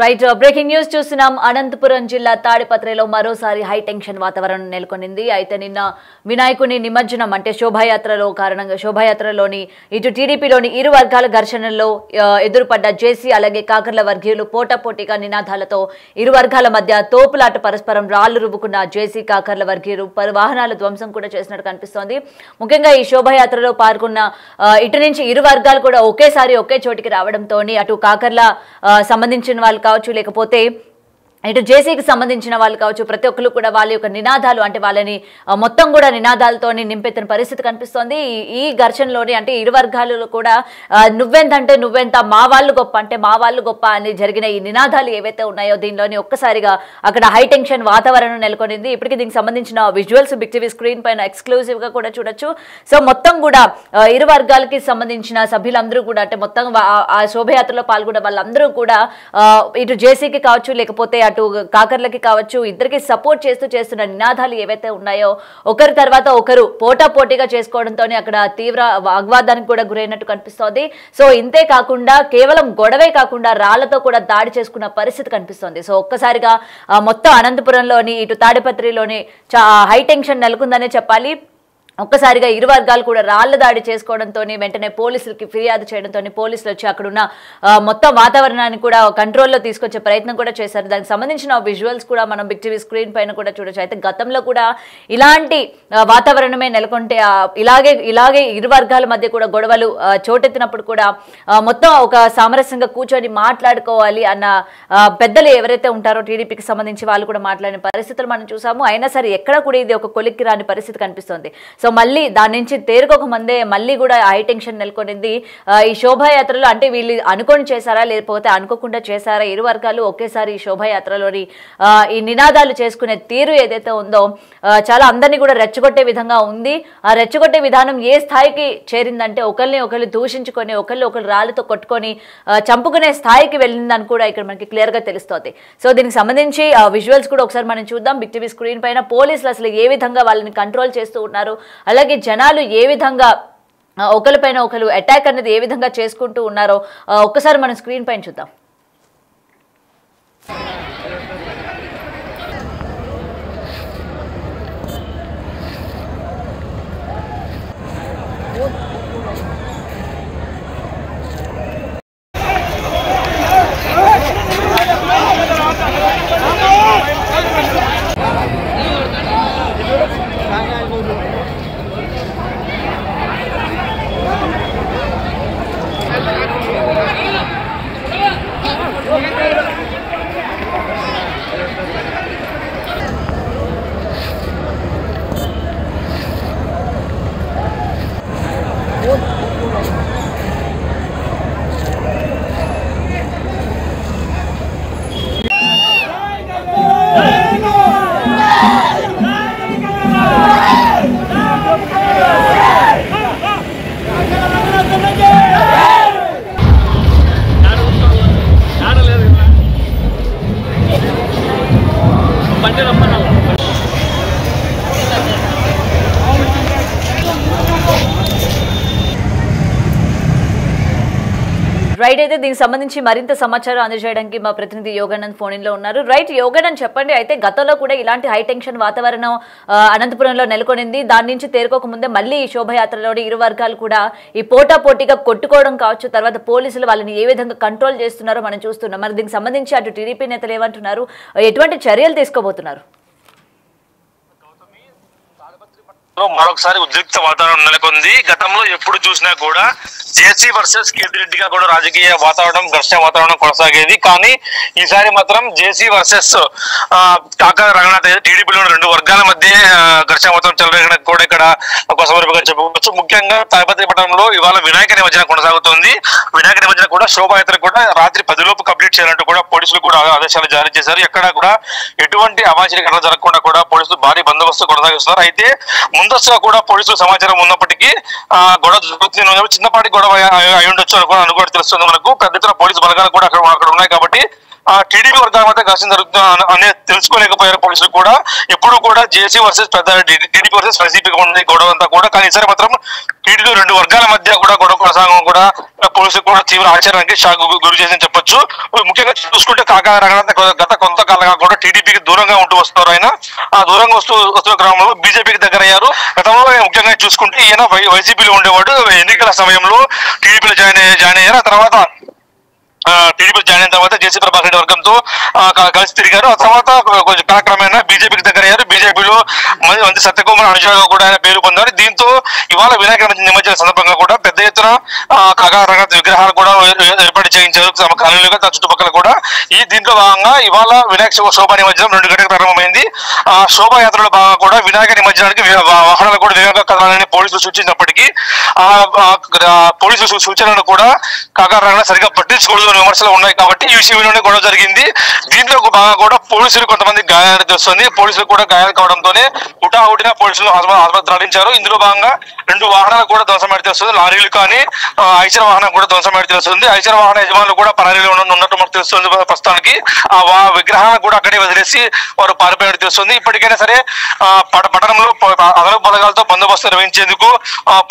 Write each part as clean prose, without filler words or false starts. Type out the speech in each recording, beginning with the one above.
Right breaking news చూస్తున్నాం. అనంతపురం జిల్లా తాడిపత్రిలో మరోసారి హై టెన్షన్ వాతావరణం నెలకొనింది. అయితే నిన్న వినాయకుని నిమజ్జనం అంటే శోభాయాత్రలోని ఇటు టీడీపీలోని ఇరు వర్గాల ఘర్షణల్లో ఎదురుపడ్డ జేసీ అలాగే కాకర్ల వర్గీయులు పోటాపోటీగా నినాదాలతో ఇరు వర్గాల మధ్య తోపులాట పరస్పరం రాళ్లు రువ్వుకున్న జేసీ కాకర్ల వర్గీయులు పలు వాహనాల ధ్వంసం కూడా చేసినట్టు కనిపిస్తోంది. ముఖ్యంగా ఈ శోభాయాత్రలో పాల్గొన్న ఇటు నుంచి ఇరు వర్గాలు కూడా ఒకేసారి ఒకే చోటికి రావడంతో అటు కాకర్ల సంబంధించిన వాళ్ళు కావచ్చు లేకపోతే ఇటు జేసీకి సంబంధించిన వాళ్ళు కావచ్చు ప్రతి ఒక్కరు కూడా వాళ్ళ యొక్క నినాదాలు అంటే వాళ్ళని మొత్తం కూడా నినాదాలతోని నింపెత్తిన పరిస్థితి కనిపిస్తోంది. ఈ ఘర్షణలోని అంటే ఇరు వర్గాలు కూడా నువ్వెంతంటే నువ్వెంత, మా వాళ్ళు గొప్ప అంటే మా వాళ్ళు గొప్ప అని జరిగిన ఈ నినాదాలు ఏవైతే ఉన్నాయో దీనిలోని ఒక్కసారిగా అక్కడ హై టెన్షన్ వాతావరణం నెలకొనింది. ఇప్పటికీ దీనికి సంబంధించిన విజువల్స్ బిగ్ టీవీ స్క్రీన్ పైన ఎక్స్క్లూజివ్ గా కూడా చూడొచ్చు. సో మొత్తం కూడా ఇరు వర్గాలకి సంబంధించిన సభ్యులందరూ కూడా అంటే మొత్తం ఆ శోభయాత్రలో పాల్గొన్న వాళ్ళందరూ కూడా ఇటు జేసీకి కావచ్చు లేకపోతే అటు కాకర్లకి కావచ్చు ఇద్దరికి సపోర్ట్ చేస్తున్న నినాదాలు ఏవైతే ఉన్నాయో ఒకరి తర్వాత ఒకరు పోటాపోటీగా చేసుకోవడంతో అక్కడ తీవ్ర వాగ్వాదానికి కూడా గురైనట్టు కనిపిస్తోంది. సో ఇంతే కాకుండా కేవలం గొడవే కాకుండా రాళ్లతో కూడా దాడి చేసుకున్న పరిస్థితి కనిపిస్తోంది. సో ఒక్కసారిగా మొత్తం అనంతపురంలోని ఇటు తాడిపత్రిలోని హై టెన్షన్ నెలకొందనే చెప్పాలి. ఒక్కసారిగా ఇరు వర్గాలు కూడా రాళ్ల దాడి చేసుకోవడంతో వెంటనే పోలీసులకి ఫిర్యాదు చేయడంతో పోలీసులు వచ్చి అక్కడున్న మొత్తం వాతావరణాన్ని కూడా కంట్రోల్లో తీసుకొచ్చే ప్రయత్నం కూడా చేశారు. దానికి సంబంధించిన విజువల్స్ కూడా మనం బిగ్ టీవీ స్క్రీన్ పైన కూడా చూడొచ్చు. అయితే గతంలో కూడా ఇలాంటి వాతావరణమే నెలకొంటే ఇలాగే ఇరు వర్గాల మధ్య కూడా గొడవలు చోటెత్తినప్పుడు కూడా మొత్తం ఒక సామరస్యంగా కూర్చొని మాట్లాడుకోవాలి అన్న పెద్దలు ఎవరైతే ఉంటారో టీడీపీకి సంబంధించి వాళ్ళు కూడా మాట్లాడిన పరిస్థితులు మనం చూసాము. అయినా సరే ఎక్కడ కూడా ఇది ఒక కొలిక్కి రాని పరిస్థితి కనిపిస్తుంది. సో మళ్ళీ దాని నుంచి తేరుకోక ముందే మళ్ళీ కూడా హై టెన్షన్ నెలకొనింది. ఈ శోభాయాత్రలో అంటే వీళ్ళు అనుకొని చేశారా లేకపోతే అనుకోకుండా చేశారా, ఇరు వర్గాలు ఒకేసారి ఈ శోభాయాత్రలోని ఈ నినాదాలు చేసుకునే తీరు ఏదైతే ఉందో చాలా అందరినీ కూడా రెచ్చగొట్టే విధంగా ఉంది. ఆ రెచ్చగొట్టే విధానం ఏ స్థాయికి చేరిందంటే ఒకరిని దూషించుకొని ఒకరు రాళ్ళతో కొట్టుకొని చంపుకునే స్థాయికి వెళ్ళిందని కూడా ఇక్కడ మనకి క్లియర్ గా తెలుస్తోంది. సో దీనికి సంబంధించి విజువల్స్ కూడా ఒకసారి మనం చూద్దాం బిగ్ టీవీ స్క్రీన్ పైన. పోలీసులు అసలు ఏ విధంగా వాళ్ళని కంట్రోల్ చేస్తూ ఉన్నారు, అలాగే జనాలు ఏ విధంగా ఒకరిపైన ఒకరు అటాక్ అనేది ఏ విధంగా చేసుకుంటూ ఉన్నారో ఒక్కసారి మనం స్క్రీన్ పైన చూద్దాం. రైట్, అయితే దీనికి సంబంధించి మరింత సమాచారం అందజేయడానికి మా ప్రతినిధి యోగానంద్ ఫోన్ ఇన్ లో ఉన్నారు. రైట్ యోగానంద్, చెప్పండి. అయితే గతంలో కూడా ఇలాంటి హై టెన్షన్ వాతావరణం అనంతపురంలో నెలకొనింది. దాని నుంచి తేరుకోక ముందే మళ్ళీ ఈ శోభయాత్రలోని ఇరు వర్గాలు కూడా ఈ పోటాపోటీగా కొట్టుకోవడం కావచ్చు, తర్వాత పోలీసులు వాళ్ళని ఏ విధంగా కంట్రోల్ చేస్తున్నారో మనం చూస్తున్నాం. మరి దీనికి సంబంధించి అటు టీడీపీ నేతలు ఏమంటున్నారు, ఎటువంటి చర్యలు తీసుకోబోతున్నారు? మరొకసారి ఉద్రిక్త వాతావరణం నెలకొంది. గతంలో ఎప్పుడు చూసినా కూడా జేసీ వర్సెస్ కేతిరెడ్డిగా కూడా రాజకీయ వాతావరణం, ఘర్షణ వాతావరణం కొనసాగేది. కానీ ఈసారి మాత్రం జేసీ వర్సెస్ కాకా రంగనాథ్ టీడీపీలో రెండు వర్గాల మధ్య ఘర్షణ వాతావరణం చెలరేగడానికి కూడా ఇక్కడ ఒక సమర్పంగా చెప్పుకోవచ్చు. ముఖ్యంగా తాడిపత్రి పట్టణంలో ఇవాళ వినాయక నిమజ్జనం కొనసాగుతోంది. వినాయక నిమజ్జనం కూడా శోభాయాత్ర కూడా రాత్రి 10 లోపు కంప్లీట్ చేయాలంటూ కూడా పోలీసులు కూడా ఆదేశాలు జారీ చేశారు. ఎక్కడ కూడా ఎటువంటి అవాంఛనీయ ఘటన జరగకుండా కూడా పోలీసులు భారీ బందోబస్తు కొనసాగిస్తున్నారు. అయితే ముందస్తుగా కూడా పోలీసులు సమాచారం ఉన్నప్పటికీ గొడవ జరుగుతుంది, చిన్నపాటి గొడవ అయి ఉండొచ్చు అని కూడా తెలుస్తుంది మనకు. పెద్ద ఎత్తున పోలీసు బలగాలు కూడా అక్కడ ఉన్నాయి కాబట్టి టీడీపీ వర్గాల మధ్య ఘర్షణ జరుగుతుంది అనేది తెలుసుకోలేకపోయారు పోలీసులు కూడా. ఎప్పుడు కూడా జేసీ వర్సెస్ పెద్ద టీడీపీ వర్సెస్ వైసీపీ ఉంది గొడవ అంతా కూడా. కానీ ఈసారి మాత్రం టీడీపీ రెండు వర్గాల మధ్య కూడా గొడవ కొనసాగడం కూడా పోలీసులు కూడా తీవ్ర ఆశ్చర్యానికి షాక్ గురి చేసిందని చెప్పొచ్చు. ముఖ్యంగా చూసుకుంటే కాకా రంగనాథ్ గత కొంతకాలంగా కూడా టీడీపీకి దూరంగా ఉంటూ వస్తున్నారు. ఆయన ఆ దూరంగా వస్తున్న క్రమంలో బీజేపీకి దగ్గర అయ్యారు. గతంలో ముఖ్యంగా చూసుకుంటే ఈయన వైసీపీలో ఉండేవాడు. ఎన్నికల సమయంలో టీడీపీలో జాయిన్ అయ్యారు. ఆ తర్వాత టీడీపీ జాయిన్ అయిన తర్వాత జేసీ ప్రభాకర్ రెడ్డి వర్గంతో కలిసి తిరిగారు. ఆ తర్వాత కొంచెం కాలక్రమేణా బీజేపీకి దగ్గర అయ్యారు. బీజేపీలో మంది సత్యకుమార్ అనుజాగా కూడా ఆయన పేరు పొందారు. దీంతో ఇవాళ వినాయక నిమజ్జన సందర్భంగా కూడా పెద్ద ఎత్తున కాకా రంగనాథ్ విగ్రహాలు కూడా ఏర్పాటు చేయించారు తమ కాలనీలుగా, తన చుట్టుపక్కల కూడా. దీంట్లో భాగంగా ఇవాళ వినాయక శోభా నిమజ్జనం 2 గంటలకు ప్రారంభమైంది. శోభాయాత్రలో భాగంగా కూడా వినాయక నిమజ్జనానికి వాహనాలు కూడా వేగంగా కదలాలని పోలీసులు సూచించినప్పటికీ పోలీసులు సూచనలు కూడా కాకా రంగనాథ్ సరిగా పట్టించుకోవడం విమర్శలు ఉన్నాయి కాబట్టి ఈ విషయంలోనే గొడవ జరిగింది. దీంట్లో బాగా కూడా పోలీసులు కొంతమంది గాయాలు తెలుస్తుంది. పోలీసులు కూడా గాయాలు కావడంతోనే హుటాహుటిన పోలీసులు ఆసుపత్రి తరలించారు. ఇందులో భాగంగా 2 వాహనాలు కూడా ధ్వంసమైతే తెలుస్తుంది. లారీలు కానీ ఐచర్ వాహనం కూడా ధ్వంసమైతే తెలుస్తుంది. ఐచర్ వాహన యజమానులు కూడా పరారీలో ఉన్నట్టు మనకు తెలుస్తుంది. ప్రస్తుతానికి ఆ విగ్రహాలను కూడా అక్కడే వదిలేసి వారు పారిపోయినట్టు తెలుస్తుంది. ఇప్పటికైనా సరే పట్టణంలో అదనపు బలగాలతో బందోబస్తు నిర్వహించేందుకు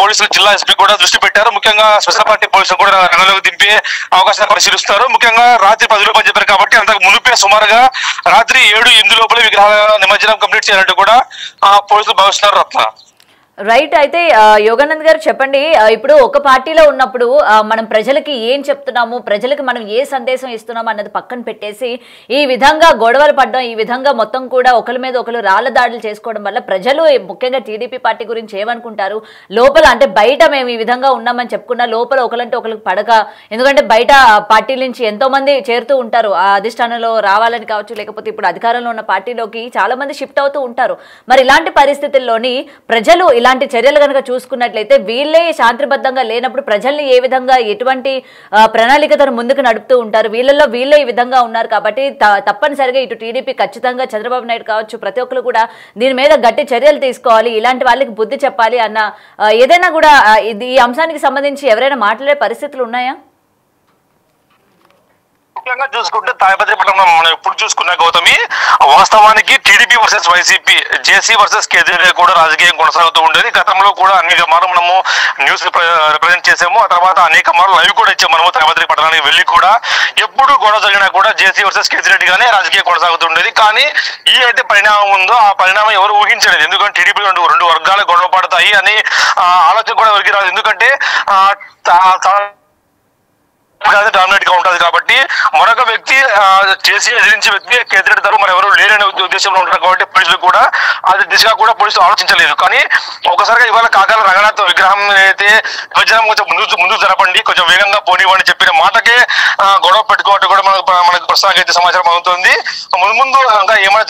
పోలీసులు జిల్లా ఎస్పీ కూడా దృష్టి పెట్టారు. ముఖ్యంగా స్పెషల్ పార్టీ పోలీసులు కూడా రంగంలోకి దింపే అవకాశాలు పరిశీలిస్తారు. ముఖ్యంగా రాత్రి 10 లోపల చెప్పారు కాబట్టి అంతకు మునుపే సుమారుగా రాత్రి 7-8 లోపల విగ్రహాల నిమజ్జనం కంప్లీట్ చేయాలంటూ కూడా పోలీసులు భావిస్తున్నారు. రత్న, రైట్, అయితే యోగానంద్ గారు చెప్పండి, ఇప్పుడు ఒక పార్టీలో ఉన్నప్పుడు మనం ప్రజలకి ఏం చెప్తున్నాము, ప్రజలకు మనం ఏ సందేశం ఇస్తున్నాము అన్నది పక్కన పెట్టేసి ఈ విధంగా గొడవలు పడడం, ఈ విధంగా మొత్తం కూడా ఒకరి మీద ఒకరు రాళ్ల దాడులు చేసుకోవడం వల్ల ప్రజలు ముఖ్యంగా టీడీపీ పార్టీ గురించి ఏమనుకుంటారు? లోపల అంటే బయట మేము ఈ విధంగా ఉన్నామని చెప్పుకున్నా లోపల ఒకరంటే ఒకరికి పడక, ఎందుకంటే బయట పార్టీల నుంచి ఎంతో మంది చేరుతూ ఉంటారు, ఆ అధిష్టానంలో రావాలని కావచ్చు, లేకపోతే ఇప్పుడు అధికారంలో ఉన్న పార్టీలోకి చాలా మంది షిఫ్ట్ అవుతూ ఉంటారు. మరి ఇలాంటి పరిస్థితుల్లోని ప్రజలు ఇలాంటి చర్యలు కనుక చూసుకున్నట్లయితే వీళ్ళే శాంతిబద్ధంగా లేనప్పుడు ప్రజల్ని ఏ విధంగా ఎటువంటి ప్రణాళికతో ముందుకు నడుపుతూ ఉంటారు? వీళ్ళే ఈ విధంగా ఉన్నారు కాబట్టి తప్పనిసరిగా ఇటు టీడీపీ ఖచ్చితంగా చంద్రబాబు నాయుడు కావచ్చు ప్రతి ఒక్కరు కూడా దీని మీద గట్టి చర్యలు తీసుకోవాలి, ఇలాంటి వాళ్ళకి బుద్ధి చెప్పాలి అన్న ఏదైనా కూడా ఈ అంశానికి సంబంధించి ఎవరైనా మాట్లాడే పరిస్థితులు ఉన్నాయా? ముఖ్యంగా చూసుకుంటే తాడిపత్రి పట్టణంలో మనం ఎప్పుడు చూసుకున్నా గౌతమి, వాస్తవానికి టీడీపీ వర్సెస్ వైసీపీ, జేసీ వర్సెస్ కేసీఆర్ కూడా రాజకీయం కొనసాగుతూ ఉండేది. గతంలో కూడా అనేక మార్లు మనము న్యూస్ రిప్రజెంట్ చేసాము. ఆ తర్వాత అనేక మార్లు లైవ్ కూడా ఇచ్చాము మనము తాడిపత్రి పట్టణానికి వెళ్ళి కూడా. ఎప్పుడు గొడవ జరిగినా కూడా జేసీ వర్సెస్ కేసీఆర్ గానే రాజకీయం కొనసాగుతుండేది. కానీ ఈ అయితే పరిణామం ఉందో ఆ పరిణామం ఎవరు ఊహించలేదు. ఎందుకంటే టీడీపీ రెండు వర్గాలు గొడవ పడతాయి అని ఆలోచన కూడా ఎవరికి రాదు. ఎందుకంటే డామినేట్ గా ఉంటది కాబట్టి మరొక వ్యక్తి చేసి ఎదిరించే వ్యక్తి కేతిరెడ్డి తరపు మరి ఎవరు లేరనే ఉద్దేశంలో ఉంటారు కాబట్టి పోలీసులు కూడా అది దిశగా కూడా పోలీసులు ఆలోచించలేదు. కానీ ఒకసారిగా ఇవాళ కాకాల రంగనాథ్ విగ్రహం అయితే నిమజ్జనం కొంచెం ముందు జరపండి, కొంచెం వేగంగా పోనివ్వండి చెప్పిన మాటకే గొడవ పెట్టుకోవట్టు కూడా మనకు ప్రస్తుతానికి అయితే సమాచారం అవుతుంది. ముందు ఇంకా ఏమైనా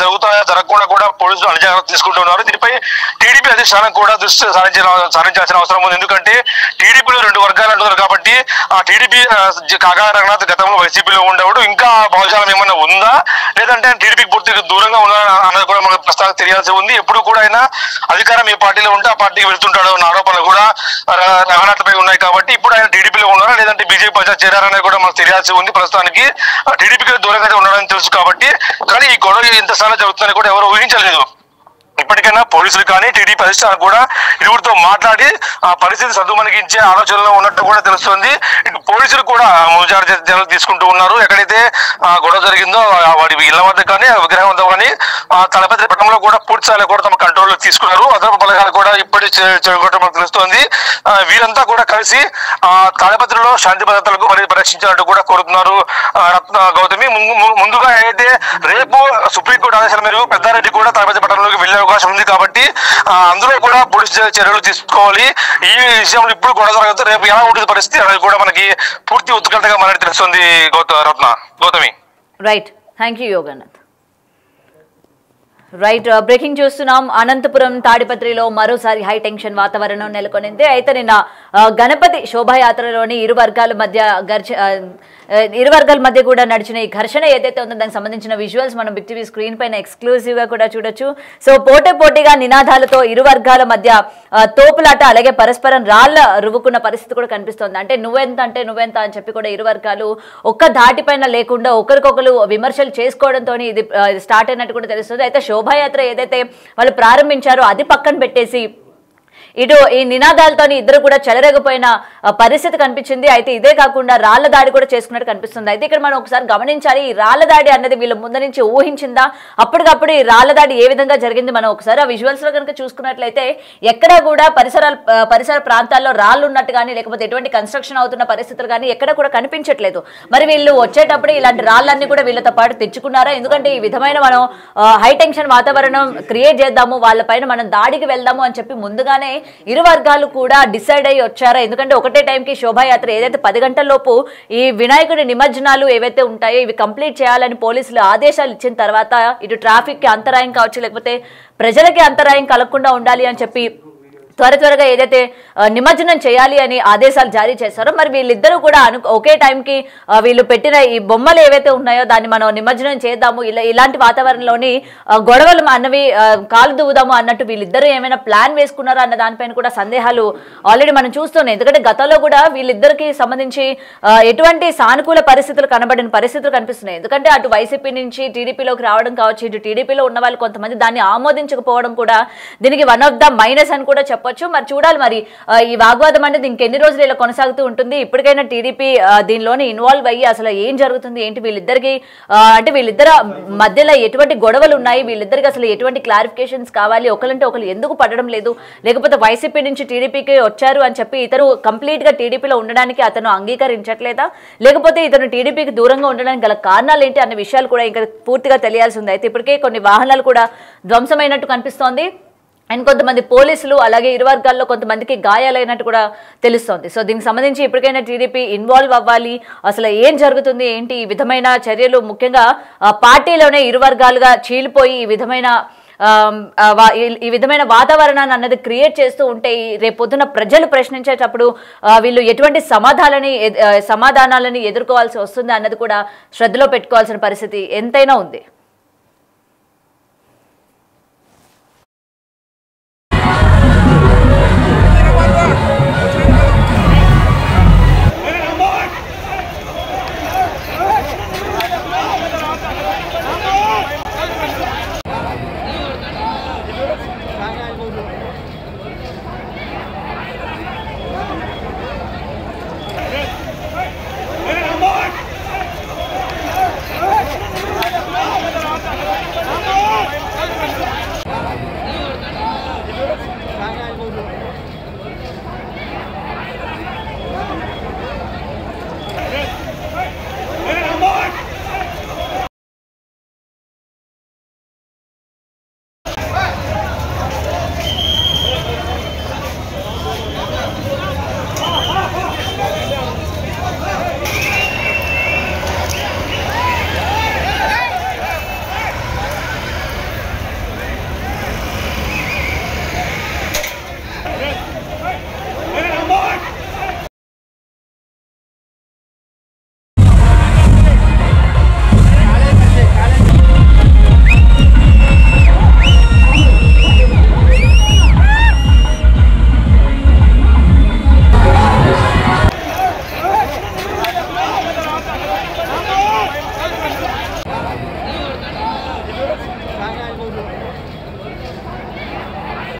జరగకుండా కూడా పోలీసులు అన్ని జాగ్రత్తలు తీసుకుంటున్నారు. దీనిపై టీడీపీ అధిష్టానం కూడా దృష్టి సారించాల్సిన అవసరం ఉంది. ఎందుకంటే టీడీపీలో 2 వర్గాలు అంటున్నారు కాబట్టి ఆ టీడీపీ కాకా రంగనాథ్ గతంలో వైసీపీలో ఉండేవాడు, ఇంకా భావజాలం ఏమైనా ఉందా లేదంటే టీడీపీకి పూర్తిగా దూరంగా ఉన్నా అన్నది కూడా మనకు ప్రస్తుతానికి తెలియాల్సి ఉంది. ఎప్పుడు కూడా ఆయన అధికారం ఏ పార్టీలో ఉంటే ఆ పార్టీకి వెళ్తుంటాడు అన్న ఆరోపణలు కూడా రంగనాథ్పై ఉన్నాయి కాబట్టి ఇప్పుడు ఆయన టీడీపీలో ఉన్నారా లేదంటే బీజేపీ పక్షాన చేరారనేది కూడా మనకు తెలియాల్సి ఉంది. ప్రస్తుతానికి టీడీపీకి దూరంగా ఉన్నాడని తెలుసు కాబట్టి. కానీ ఈ గొడవ ఇంతసార్లు జరుగుతుందని కూడా ఎవరు ఊహించలేదు. ఇప్పటికైనా పోలీసులు కానీ టీడీపీ అధిష్టానం కూడా ఇరువురితో మాట్లాడి ఆ పరిస్థితి సద్దుమణిగించే ఆలోచనలో ఉన్నట్టు కూడా తెలుస్తుంది. ఇటు పోలీసులు కూడా ముంజాగ్రత్త చర్యలు తీసుకుంటూ ఉన్నారు. ఎక్కడైతే గొడవ జరిగిందో వాడి ఇళ్ల వద్ద కానీ విగ్రహం వద్ద కానీ తాడిపత్రి పట్టణంలో కూడా పూర్తి స్థాయిలో కూడా తమ కంట్రోల్లో తీసుకున్నారు. అదనపు బలగాలు కూడా ఇప్పటి చెడుగొట్టడం తెలుస్తోంది. వీరంతా కూడా కలిసి తాడిపత్రిలో శాంతి భద్రతలకు పరిరక్షించాలంటూ కూడా కోరుతున్నారు. గౌతమి, ముందుగా అయితే రేపు సుప్రీంకోర్టు ఆదేశాల మేరకు పెద్దారెడ్డి కూడా తాడిపత్రి పట్టణంలోకి వెళ్లే అవకాశం ఉంది కాబట్టి అందులో కూడా పోలీసు చర్యలు తీసుకోవాలి. ఈ విషయంలో ఇప్పుడు గొడవ జరగదు, రేపు ఎలా ఉంటుంది పరిస్థితి అనేది కూడా మనకి పూర్తి ఉత్కంఠగా మనకి తెలుస్తుంది. Gautami. Right, thank you Yoganath. Right, breaking చూస్తున్నాం. అనంతపురం తాడిపత్రిలో మరోసారి హై టెన్షన్ వాతావరణం నెలకొనింది. అయితే నిన్న గణపతి శోభాయాత్రలోని ఇరు వర్గాల మధ్య కూడా నడిచిన ఈ ఘర్షణ ఏదైతే ఉందో దానికి సంబంధించిన విజువల్స్ మనం బిగ్ టీవీ స్క్రీన్ పైన ఎక్స్క్లూజివ్ గా కూడా చూడొచ్చు. సో పోటీగా నినాదాలతో ఇరు వర్గాల మధ్య తోపులాట, అలాగే పరస్పరం రాళ్ల రువ్వుకున్న పరిస్థితి కూడా కనిపిస్తోంది. అంటే నువ్వెంత అని చెప్పి కూడా ఇరు వర్గాలు ఒక్క దాటిపైన లేకుండా ఒకరికొకరు విమర్శలు చేసుకోవడంతో ఇది స్టార్ట్ అయినట్టు కూడా తెలుస్తుంది. అయితే శోభాయాత్ర ఏదైతే వాళ్ళు ప్రారంభించారో అది పక్కన పెట్టేసి ఇటు ఈ నినాదాలతోని ఇద్దరు కూడా చెలరేగిపోయిన పరిస్థితి కనిపించింది. అయితే ఇదే కాకుండా రాళ్ల దాడి కూడా చేసుకున్నట్టు కనిపిస్తుంది. అయితే ఇక్కడ మనం ఒకసారి గమనించాలి, ఈ రాళ్ల దాడి అన్నది వీళ్ళ ముందు నుంచి ఊహించిందా, అప్పటికప్పుడు ఈ రాళ్ల దాడి ఏ విధంగా జరిగింది మనం ఒకసారి ఆ విజువల్స్ లో కనుక చూసుకున్నట్లయితే ఎక్కడా కూడా పరిసర ప్రాంతాల్లో రాళ్ళు ఉన్నట్టు కానీ లేకపోతే ఎటువంటి కన్స్ట్రక్షన్ అవుతున్న పరిస్థితులు కానీ ఎక్కడ కూడా కనిపించట్లేదు. మరి వీళ్ళు వచ్చేటప్పుడు ఇలాంటి రాళ్ళన్నీ కూడా వీళ్ళతో పాటు తెచ్చుకున్నారా? ఎందుకంటే ఈ విధమైన మనం హై టెన్షన్ వాతావరణం క్రియేట్ చేద్దాము, వాళ్ళపైన మనం దాడికి వెళ్దాము అని చెప్పి ముందుగానే ఇరు వర్గాలు కూడా డిసైడ్ అయ్యి వచ్చారా? ఎందుకంటే ఒకటే టైంకి శోభాయాత్ర ఏదైతే 10 గంటల లోపు ఈ వినాయకుడి నిమజ్జనాలు ఏవైతే ఉంటాయో ఇవి కంప్లీట్ చేయాలని పోలీసులు ఆదేశాలు ఇచ్చిన తర్వాత ఇటు ట్రాఫిక్ కి అంతరాయం కావచ్చు, లేకపోతే ప్రజలకి అంతరాయం కలగకుండా ఉండాలి అని చెప్పి త్వరగా ఏదైతే నిమజ్జనం చేయాలి అని ఆదేశాలు జారీ చేశారో మరి వీళ్ళిద్దరూ కూడా ఒకే టైంకి వీళ్ళు పెట్టిన ఈ బొమ్మలు ఏవైతే ఉన్నాయో దాన్ని మనం నిమజ్జనం చేద్దాము, ఇలాంటి వాతావరణంలోని గొడవలు అన్నవి కాలు దువ్వుదాము అన్నట్టు వీళ్ళిద్దరూ ఏమైనా ప్లాన్ వేసుకున్నారా అన్న దానిపైన కూడా సందేహాలు ఆల్రెడీ మనం చూస్తున్నాం. ఎందుకంటే గతంలో కూడా వీళ్ళిద్దరికి సంబంధించి ఎటువంటి సానుకూల పరిస్థితులు కనబడిన పరిస్థితులు కనిపిస్తున్నాయి. ఎందుకంటే అటు వైసీపీ నుంచి టీడీపీలోకి రావడం కావచ్చు, ఇటు టీడీపీలో ఉన్న వాళ్ళు కొంతమంది దాన్ని ఆమోదించకపోవడం కూడా దీనికి వన్ ఆఫ్ ద మైనస్ అని కూడా చెప్పొచ్చు. మరి చూడాలి మరి ఈ వాగ్వాదం అనేది ఇంకెన్ని రోజులు ఇలా కొనసాగుతూ ఉంటుంది. ఇప్పటికైనా టీడీపీ దీనిలోని ఇన్వాల్వ్ అయ్యి అసలు ఏం జరుగుతుంది ఏంటి, వీళ్ళిద్దరికి అంటే వీళ్ళిద్దరు మధ్యలో ఎటువంటి గొడవలు ఉన్నాయి, వీళ్ళిద్దరికి అసలు ఎటువంటి క్లారిఫికేషన్స్ కావాలి, ఒకరంటే ఒకరు ఎందుకు పడడం లేదు, లేకపోతే వైసీపీ నుంచి టీడీపీకి వచ్చారు అని చెప్పి ఇతను కంప్లీట్ గా టీడీపీలో ఉండడానికి అతను అంగీకరించట్లేదా, లేకపోతే ఇతను టీడీపీకి దూరంగా ఉండడానికి గల కారణాలు ఏంటి అన్న విషయాలు కూడా ఇంకా పూర్తిగా తెలియాల్సి ఉంది. అయితే ఇప్పటికే కొన్ని వాహనాలు కూడా ధ్వంసమైనట్టు కనిపిస్తోంది అండ్ కొంతమంది పోలీసులు అలాగే ఇరు వర్గాల్లో కొంతమందికి గాయాలైనట్టు కూడా తెలుస్తోంది. సో దీనికి సంబంధించి ఇప్పటికైనా టీడీపీ ఇన్వాల్వ్ అవ్వాలి, అసలు ఏం జరుగుతుంది ఏంటి, ఈ విధమైన చర్యలు ముఖ్యంగా పార్టీలోనే ఇరు వర్గాలుగా చీలిపోయి ఈ విధమైన వాతావరణాన్ని అన్నది క్రియేట్ చేస్తూ ఉంటే రేపొద్దున ప్రజలు ప్రశ్నించేటప్పుడు వీళ్ళు ఎటువంటి సమాధానాలని ఎదుర్కోవాల్సి వస్తుంది అన్నది కూడా శ్రద్ధలో పెట్టుకోవాల్సిన పరిస్థితి ఎంతైనా ఉంది.